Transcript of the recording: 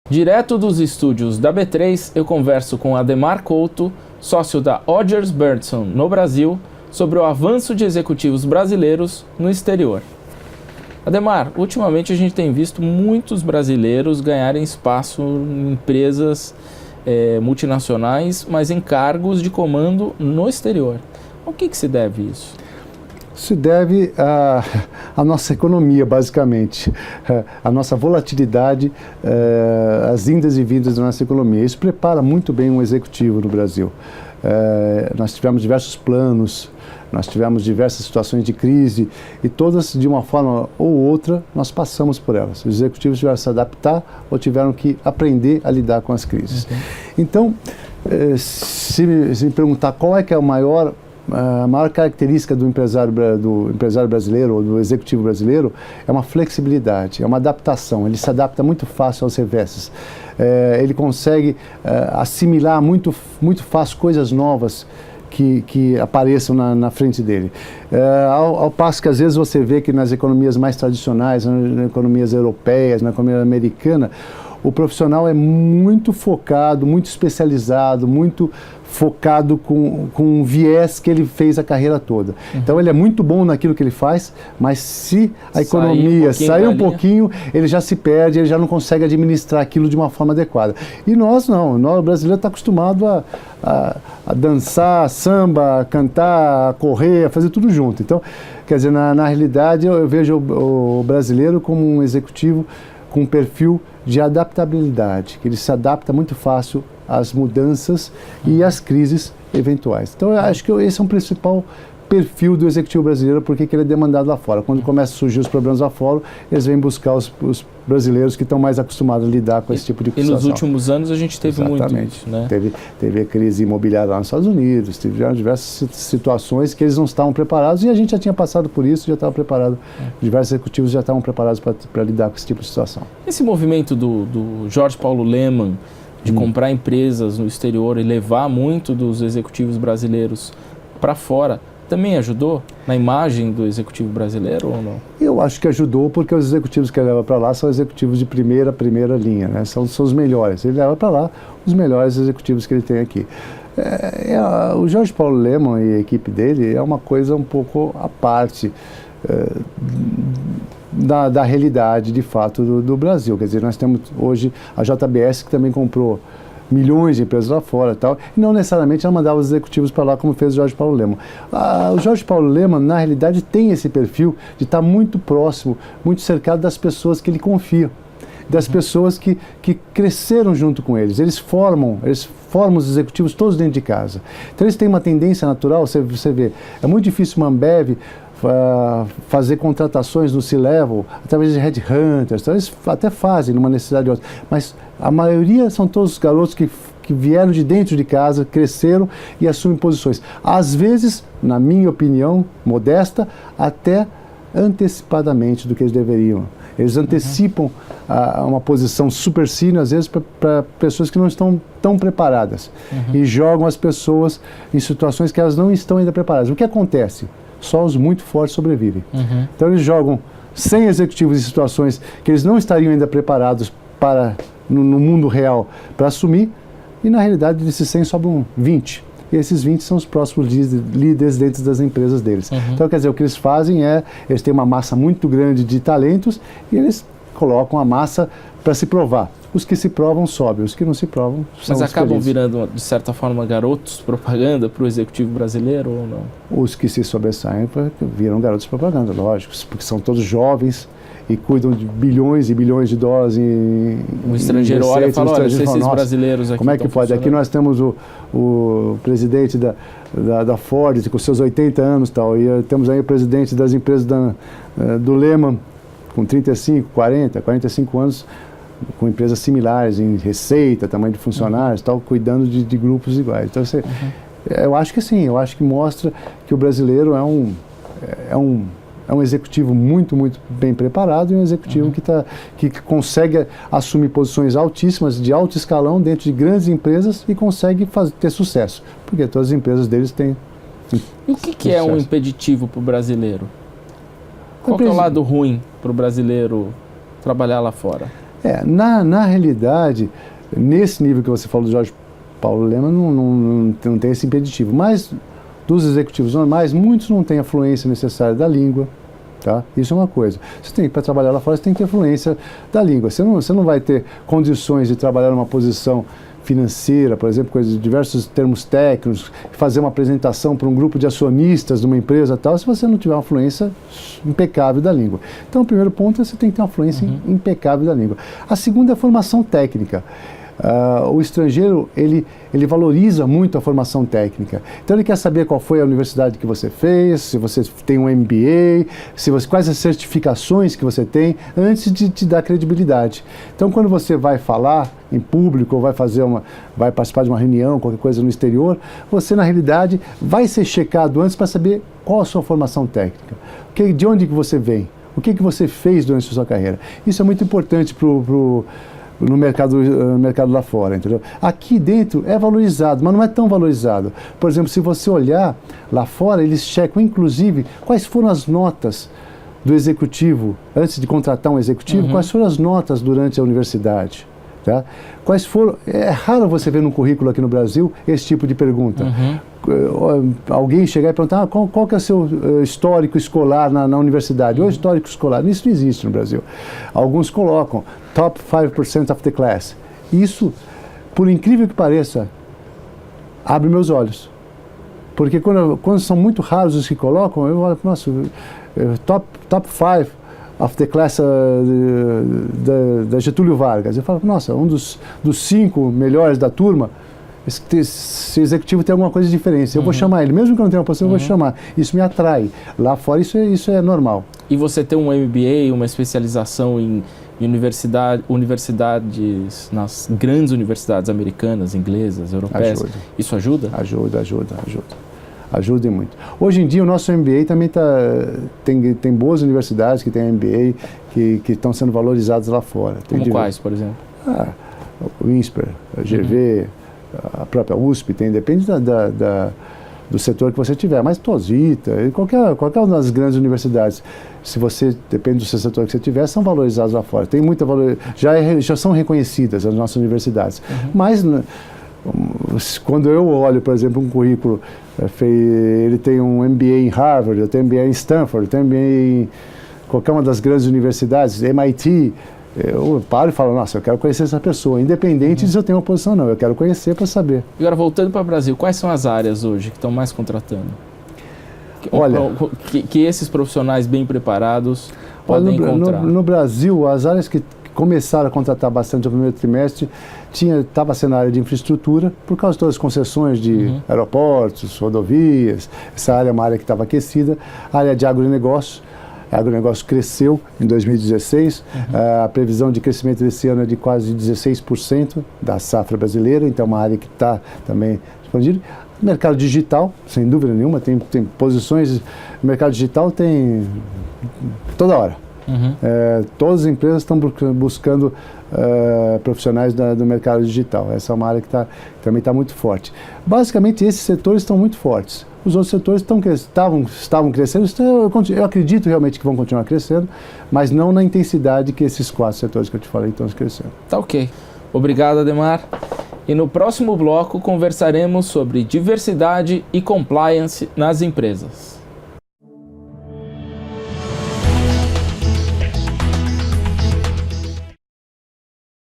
Direto dos estúdios da B3, eu converso com Ademar Couto, sócio da Odgers Berndtson no Brasil, sobre o avanço de executivos brasileiros no exterior. Ademar, ultimamente a gente tem visto muitos brasileiros ganharem espaço em empresas multinacionais, mas em cargos de comando no exterior. Ao que se deve isso? Se deve à nossa economia, basicamente, a nossa volatilidade, as indas e vindas da nossa economia. Isso prepara muito bem um executivo no Brasil. Nós tivemos diversos planos, nós tivemos diversas situações de crise e todas, de uma forma ou outra, nós passamos por elas. Os executivos tiveram que se adaptar ou tiveram que aprender a lidar com as crises. Então, se me perguntar qual é que é a maior característica do empresário brasileiro ou do executivo brasileiro, é uma flexibilidade, é uma adaptação. Ele se adapta muito fácil aos reveses. Ele consegue assimilar muito fácil coisas novas que apareçam na frente dele. Ao passo que às vezes você vê que nas economias mais tradicionais, nas economias europeias, na economia americana, o profissional é muito focado, muito especializado, muito focado com um viés que ele fez a carreira toda. Então ele é muito bom naquilo que ele faz, mas se a economia sair um pouquinho, ele já se perde, ele já não consegue administrar aquilo de uma forma adequada. E nós não, o brasileiro está acostumado a dançar, samba, a cantar, a correr, a fazer tudo junto. Então, quer dizer, na realidade eu vejo o brasileiro como um executivo com um perfil de adaptabilidade, que ele se adapta muito fácil às mudanças e às crises eventuais. Então, eu acho que esse é um principal perfil do executivo brasileiro, porque ele é demandado lá fora. Quando começam a surgir os problemas lá fora, eles vêm buscar os brasileiros que estão mais acostumados a lidar com esse tipo de situação. E nos últimos anos a gente teve muito isso, né? Teve a crise imobiliária lá nos Estados Unidos, tiveram diversas situações que eles não estavam preparados e a gente já tinha passado por isso, já estava preparado, diversos executivos já estavam preparados para lidar com esse tipo de situação. Esse movimento do Jorge Paulo Lemann de comprar empresas no exterior e levar muito dos executivos brasileiros para fora, também ajudou na imagem do executivo brasileiro ou não? Eu acho que ajudou, porque os executivos que ele leva para lá são executivos de primeira linha, né? São os melhores. Ele leva para lá os melhores executivos que ele tem aqui. O Jorge Paulo Lemann e a equipe dele é uma coisa um pouco à parte da realidade, de fato, do Brasil. Quer dizer, nós temos hoje a JBS, que também comprou milhões de empresas lá fora e tal, e não necessariamente ela mandava os executivos para lá como fez o Jorge Paulo Lemann. O Jorge Paulo Lemann, na realidade, tem esse perfil de estar muito próximo, muito cercado das pessoas que ele confia, das pessoas que cresceram junto com eles. Eles formam os executivos todos dentro de casa. Então eles têm uma tendência natural, você vê, é muito difícil uma Ambev fazer contratações no C-Level através de headhunters, então eles até fazem numa necessidade ou outra, mas a maioria são todos os garotos que vieram de dentro de casa, cresceram e assumem posições. Às vezes, na minha opinião, modesta, até antecipadamente do que eles deveriam. Eles antecipam uma posição super senior, às vezes, para pessoas que não estão tão preparadas e jogam as pessoas em situações que elas não estão ainda preparadas. O que acontece? Só os muito fortes sobrevivem. Então eles jogam 100 executivos em situações que eles não estariam ainda preparados no mundo real para assumir, e na realidade desses 100 sobram 20. E esses 20 são os próximos líderes dentro das empresas deles. Então, quer dizer, o que eles fazem eles têm uma massa muito grande de talentos e eles colocam a massa para se provar. Os que se provam sobem, os que não se provam são Mas acabam virando, de certa forma, garotos propaganda para o executivo brasileiro ou não? Os que se sobressaem viram garotos propaganda, lógico, porque são todos jovens e cuidam de bilhões e bilhões de dólares o estrangeiro olha e fala, olha, se esses brasileiros aqui como é que pode? Aqui nós temos o presidente da Ford com seus 80 anos tal, e temos aí o presidente das empresas do Lemann com 35, 40, 45 anos, com empresas similares em receita, tamanho de funcionários, tal, cuidando de grupos iguais. Então, eu acho que sim, eu acho que mostra que o brasileiro é um executivo muito, muito bem preparado e um executivo que consegue assumir posições altíssimas, de alto escalão, dentro de grandes empresas e consegue ter sucesso, porque todas as empresas deles têm E o que é um impeditivo para o brasileiro? Qual que é o lado ruim para o brasileiro trabalhar lá fora? Na realidade, nesse nível que você falou do Jorge Paulo Lemann, não tem esse impeditivo. Mas dos executivos normais, muitos não têm a fluência necessária da língua. Tá? Isso é uma coisa. Para trabalhar lá fora, você tem que ter fluência da língua. Você não vai ter condições de trabalhar numa posição financeira, por exemplo, com diversos termos técnicos, fazer uma apresentação para um grupo de acionistas de uma empresa tal, se você não tiver uma fluência impecável da língua. Então, o primeiro ponto é você tem que ter uma fluência impecável da língua. A segunda é a formação técnica. O estrangeiro, ele valoriza muito a formação técnica. Então ele quer saber qual foi a universidade que você fez, se você tem um MBA, quais as certificações que você tem, antes de te dar credibilidade. Então quando você vai falar em público, ou vai participar de uma reunião, qualquer coisa no exterior, você na realidade vai ser checado antes para saber qual a sua formação técnica, de onde que você vem, o que você fez durante a sua carreira. Isso é muito importante no mercado lá fora, entendeu? Aqui dentro é valorizado, mas não é tão valorizado. Por exemplo, se você olhar lá fora, eles checam inclusive quais foram as notas do executivo, antes de contratar um executivo, quais foram as notas durante a universidade. Tá? É raro você ver no currículo aqui no Brasil esse tipo de pergunta. Alguém chegar e perguntar qual que é o seu histórico escolar na universidade, ou histórico escolar. Isso não existe no Brasil. Alguns colocam top 5% of the class. Isso, por incrível que pareça, abre meus olhos. Porque quando são muito raros os que colocam, eu falo, nossa, top 5 of the class da Getúlio Vargas. Eu falo, nossa, um dos 5 melhores da turma, esse executivo tem alguma coisa diferente. Eu vou chamar ele, mesmo que eu não tenha uma posição, eu vou chamar. Isso me atrai. Lá fora isso é normal. E você ter um MBA, uma especialização em universidades, nas grandes universidades americanas, inglesas, europeias, isso ajuda? Ajuda e muito. Hoje em dia o nosso MBA também tem boas universidades que têm MBA que estão sendo valorizadas lá fora. Como quais, por exemplo? O INSPER, a GV, a própria USP, depende do setor que você tiver, mas Tosita, qualquer uma das grandes universidades, depende do setor que você tiver, são valorizados lá fora. Tem muita já são reconhecidas as nossas universidades. Mas quando eu olho, por exemplo, um currículo, ele tem um MBA em Harvard, eu tenho MBA em Stanford, eu tenho MBA em qualquer uma das grandes universidades, MIT, eu paro e falo, nossa, eu quero conhecer essa pessoa, independente de se eu tenho uma posição ou não, eu quero conhecer para saber. E agora, voltando para o Brasil, quais são as áreas hoje que estão mais contratando? Olha, que esses profissionais bem preparados podem encontrar? No Brasil, as áreas que começaram a contratar bastante no primeiro trimestre, estava sendo a área de infraestrutura, por causa de todas as concessões de aeroportos, rodovias, essa área é uma área que estava aquecida, a área de agronegócio. O agronegócio cresceu em 2016, a previsão de crescimento desse ano é de quase 16% da safra brasileira, então é uma área que está também expandida. Mercado digital, sem dúvida nenhuma, tem posições, o mercado digital tem toda hora. Todas as empresas estão buscando profissionais do mercado digital. Essa é uma área que também está muito forte. Basicamente, esses setores estão muito fortes. Os outros setores estavam crescendo, eu acredito realmente que vão continuar crescendo, mas não na intensidade que esses 4 setores que eu te falei estão crescendo. Tá ok. Obrigado, Ademar. E no próximo bloco conversaremos sobre diversidade e compliance nas empresas.